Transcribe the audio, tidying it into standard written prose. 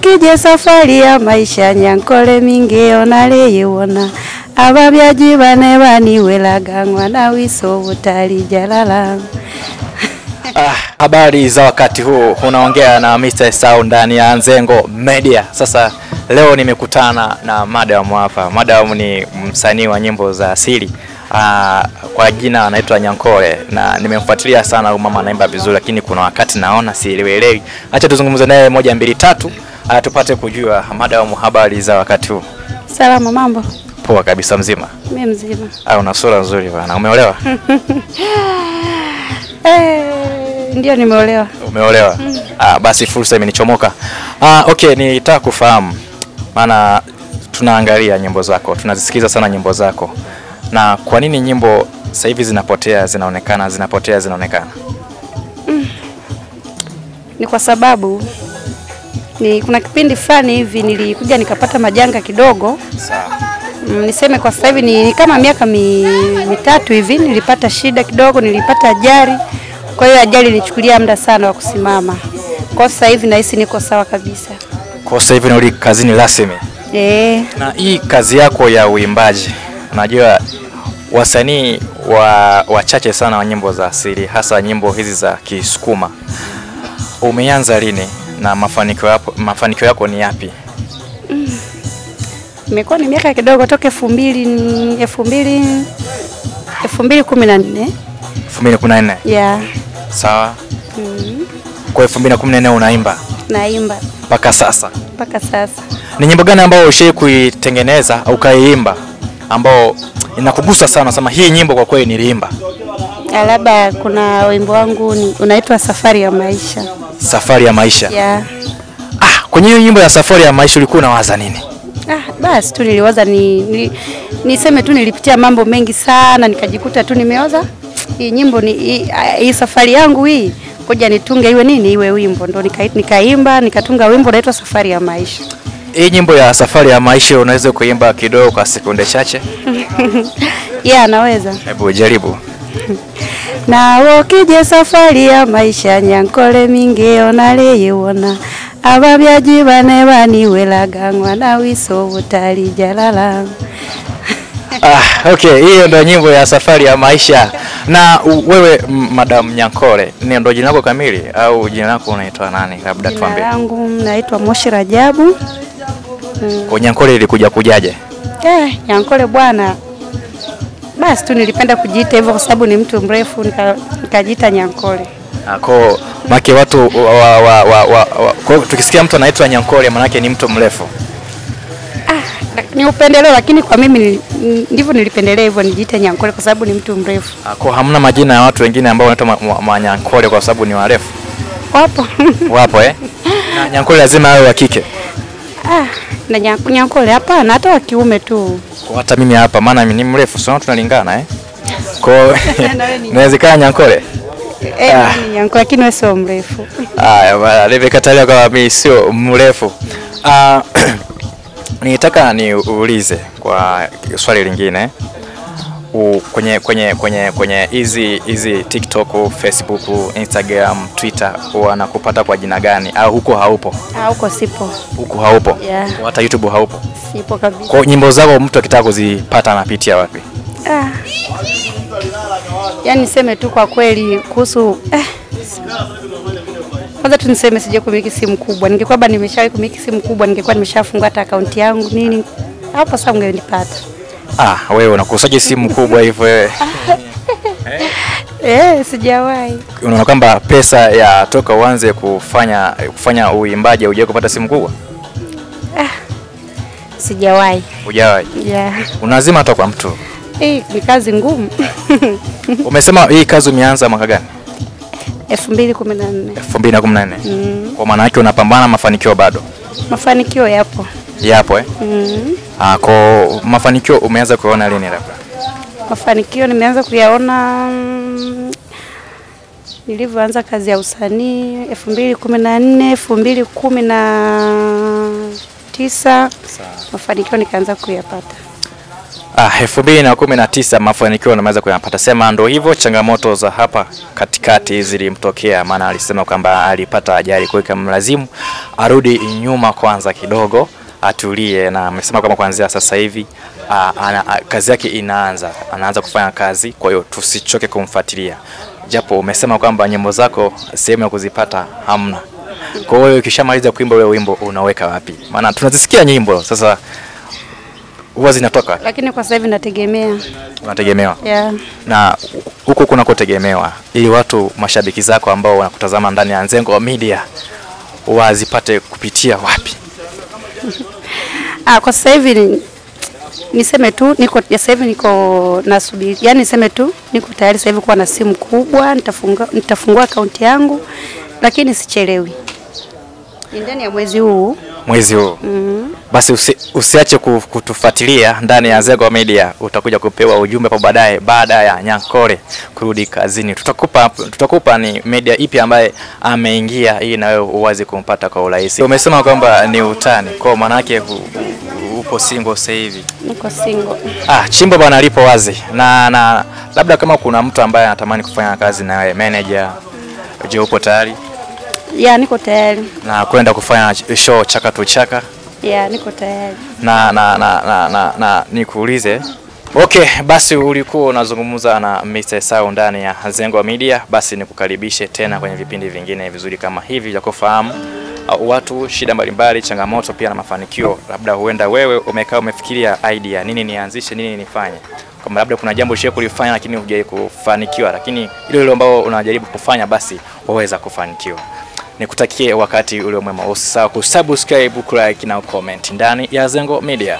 Kije safari ya maisha Nyankole mingeo naleyewona ababyaji bane baniwelaga mwana wiso butali jalala. Habari za wakati huu, unaongea na Mr. Esau ndani ya Nzengo Media. Sasa leo nimekutana na madam hapa. Madam ni msanii wa nyimbo za asili. Kwa jina anaitwa Nyankole na nimemfuatilia sana huyu mama, anaimba vizuri lakini kuna wakati naona sielewi. Acha tuzungumze naye 1 2 3 tupate kujua. Madam, habari za wakati huu? Salama, mambo? Poa kabisa, mzima? Mimi mzima. Una sura nzuri bwana. Umeolewa? Ndio, nimeolewa. Umeolewa? Basi fursa imenichomoka. Okay, nitaka kufahamu, maana tunaangalia nyimbo zako, tunazisikiza sana nyimbo zako. Na kwa nini nyimbo sasa hivi zinapotea zinaonekana? Ni kwa sababu kuna kipindi fulani hivi nilikuja nikapata majanga kidogo. Sawa. Niseme kwa sasa hivi ni kama miaka mitatu hivi nilipata shida kidogo, nilipata ajali. Kwa hiyo ajali ilichukulia muda sana wa kusimama. Kwa sasa hivi nahisi niko sawa kabisa. Kwa sasa hivi unarudi kazini rasmi? Na hii kazi yako ya uimbaji, unajua wasanii wachache sana wa nyimbo za asili, hasa nyimbo hizi za Kisukuma. Umeanza lini na mafanikio yako ni yapi? Imekuwa ni miaka kidogo toka 2014. 2014? Yeah. Sawa. Kwa 2014 unaimba? Naimba. Mpaka sasa? Mpaka sasa. Ni nyimbo gani ambayo ushawahi kuitengeneza au kaiimba ambao inakugusa sana sema hii nyimbo kwa kweli niliimba? Labda kuna wimbo wangu unaitwa Safari ya Maisha. Safari ya Maisha? Yeah. Kwenye hiyo nyimbo ya Safari ya Maisha ulikuwa unawaza nini? Basi tu niliwaza niseme tu nilipitia mambo mengi sana, nikajikuta tu nimeoza hii nyimbo hii safari yangu hii, ngoja nitunge iwe wimbo. Ndo nikaimba nikatunga wimbo unaitwa Safari ya Maisha. Hii nyimbo ya Safari ya Maisha unaweza kuimba kidogo kwa sekunde chache? Yeah, naweza. Hebu jaribu. Na kije safari ya maisha Nyankole mingeo naleyewona ababyaji bane baniwelaga mwana wiso butali jalala. Okay, hiyo ndio nyimbo ya Safari ya Maisha. Na wewe Madam Nyankole, ni ndio jina lako kamili au jina lako unaitwa nani? Labda tuambie. Jina langu naitwa Moshi Rajabu. Kwa Nyankole ilikuja kujaje? Nyankole bwana, basi tu nilipenda kujiita hivyo kwa sababu ni mtu mrefu, nikajiita Nyankole. Kwa make watu tukisikia mtu anaitwa Nyankole maana yake ni mtu mrefu. Ni upendeleo, lakini kwa mimi ndivyo nilipendelea hivyo nijiite Nyankole kwa sababu ni mtu mrefu. Kwa hamna majina ya watu wengine ambao wanaitwa Nyankole kwa sababu ni warefu? Wapo. Wapo Na Nyankole lazima awe wa kike? Na Nyankole hapana, hata wa kiume tu. Kwa hata mimi hapa maana mimi ni mrefu, sio tunalingana Kwa inawezekana Nyankole? Ni Nyankole lakini wewe sio mrefu. Bwana, nimekatalia kwa mimi sio mrefu. Nitaka niulize kwa swali lingine. Kwenye hizi TikTok, Facebook, Instagram, Twitter wanakupata kwa jina gani au huko haupo? Huko sipo. Huko haupo? Yeah. Hata YouTube haupo? Sipo kabisa. Kwa nyimbo zako mtu akitaka kuzipata anapitia wapi? Yaani niseme tu kwa kweli kuhusu kwanza tu niseme sije kumiliki simu kubwa. Ningekuwa bado nimeshawahi kumiliki simu kubwa, ningekuwa nimeshafungua hata akaunti yangu nini. Hapo sasa ungenipata. Wewe unakusaje simu kubwa hivyo wewe? Sijawahi. Unaona kwamba pesa ya toka uanze kufanya uimbaji uje kupata simu kubwa? Sijawahi. Hujawahi? Yeah. Unazima hata kwa mtu. Ni kazi ngumu. Umesema hii kazi umeanza mwaka gani? 2014. 2014. Kwa maana yake unapambana, mafanikio bado? Mafanikio yapo. Yapo kwa mafanikio umeanza kuona lini labda? Mafanikio nimeanza kuyaona nilivyoanza kazi ya usanii 2014, 2019. Mafanikio nikaanza kuyapata. 2019 mafanikio unaweza kuyapata. Sema ndo hivyo, changamoto za hapa katikati zilimtokea, maana alisema kwamba alipata ajali, kwa hiyo mlazimu arudi nyuma kwanza kidogo atulie, na amesema kama kuanzia sasa hivi kazi yake anaanza kufanya kazi, kwa hiyo tusichoke kumfuatilia. Japo umesema kwamba nyimbo zako sehemu ya kuzipata hamna. Kwa hiyo ukishamaliza kuimba ule wimbo unaweka wapi? Maana tunazisikia nyimbo sasa huwa zinatoka, lakini kwa sasa hivi nategemea. Unategemewa? Yeah. Na huko kuna kutegemewa ili watu mashabiki zako ambao wanakutazama ndani ya Nzengo Media wazipate kupitia wapi? Kwa sasa hivi niseme tu niko nasubiri. Yaani niseme tu niko tayari sasa hivi kuwa na simu kubwa, nitafungua akaunti yangu, lakini sichelewi. Ndani ya mwezi huu. Basi usiache kutufuatilia ndani ya Nzengo Media, utakuja kupewa ujumbe hapo baadaye baada ya Nyankole kurudi kazini. Tutakupa ni media ipi ambaye ameingia ili na wewe uwazi kumpata kwa urahisi. Umesema kwamba ni utani, kwa maana yake upo single sasa hivi? Niko single. Chimbo bwana lipo wazi. Na labda kama kuna mtu ambaye anatamani kufanya kazi na wewe, manager, je, upo tayari? Yeah, niko tayari. Na kwenda kufanya show chaka tu chaka? Yeah, niko tayari. Na nikuulize. Okay, basi ulikuwa unazungumza na Mr. Esau ndani ya Nzengo Media, basi nikukaribishe tena kwenye vipindi vingine vizuri kama hivi vya kufahamu watu, shida mbalimbali, changamoto pia na mafanikio. Labda huenda wewe umekaa umefikiria idea nini nianzishe, nini nifanye. Kama labda kuna jambo ushawahi kulifanya lakini hujai kufanikiwa, lakini ile ambao unajaribu kufanya basi waweza kufanikiwa. Nikutakie wakati ule mwema. Usisahau kusubscribe, kulike na comment ndani ya Nzengo Media.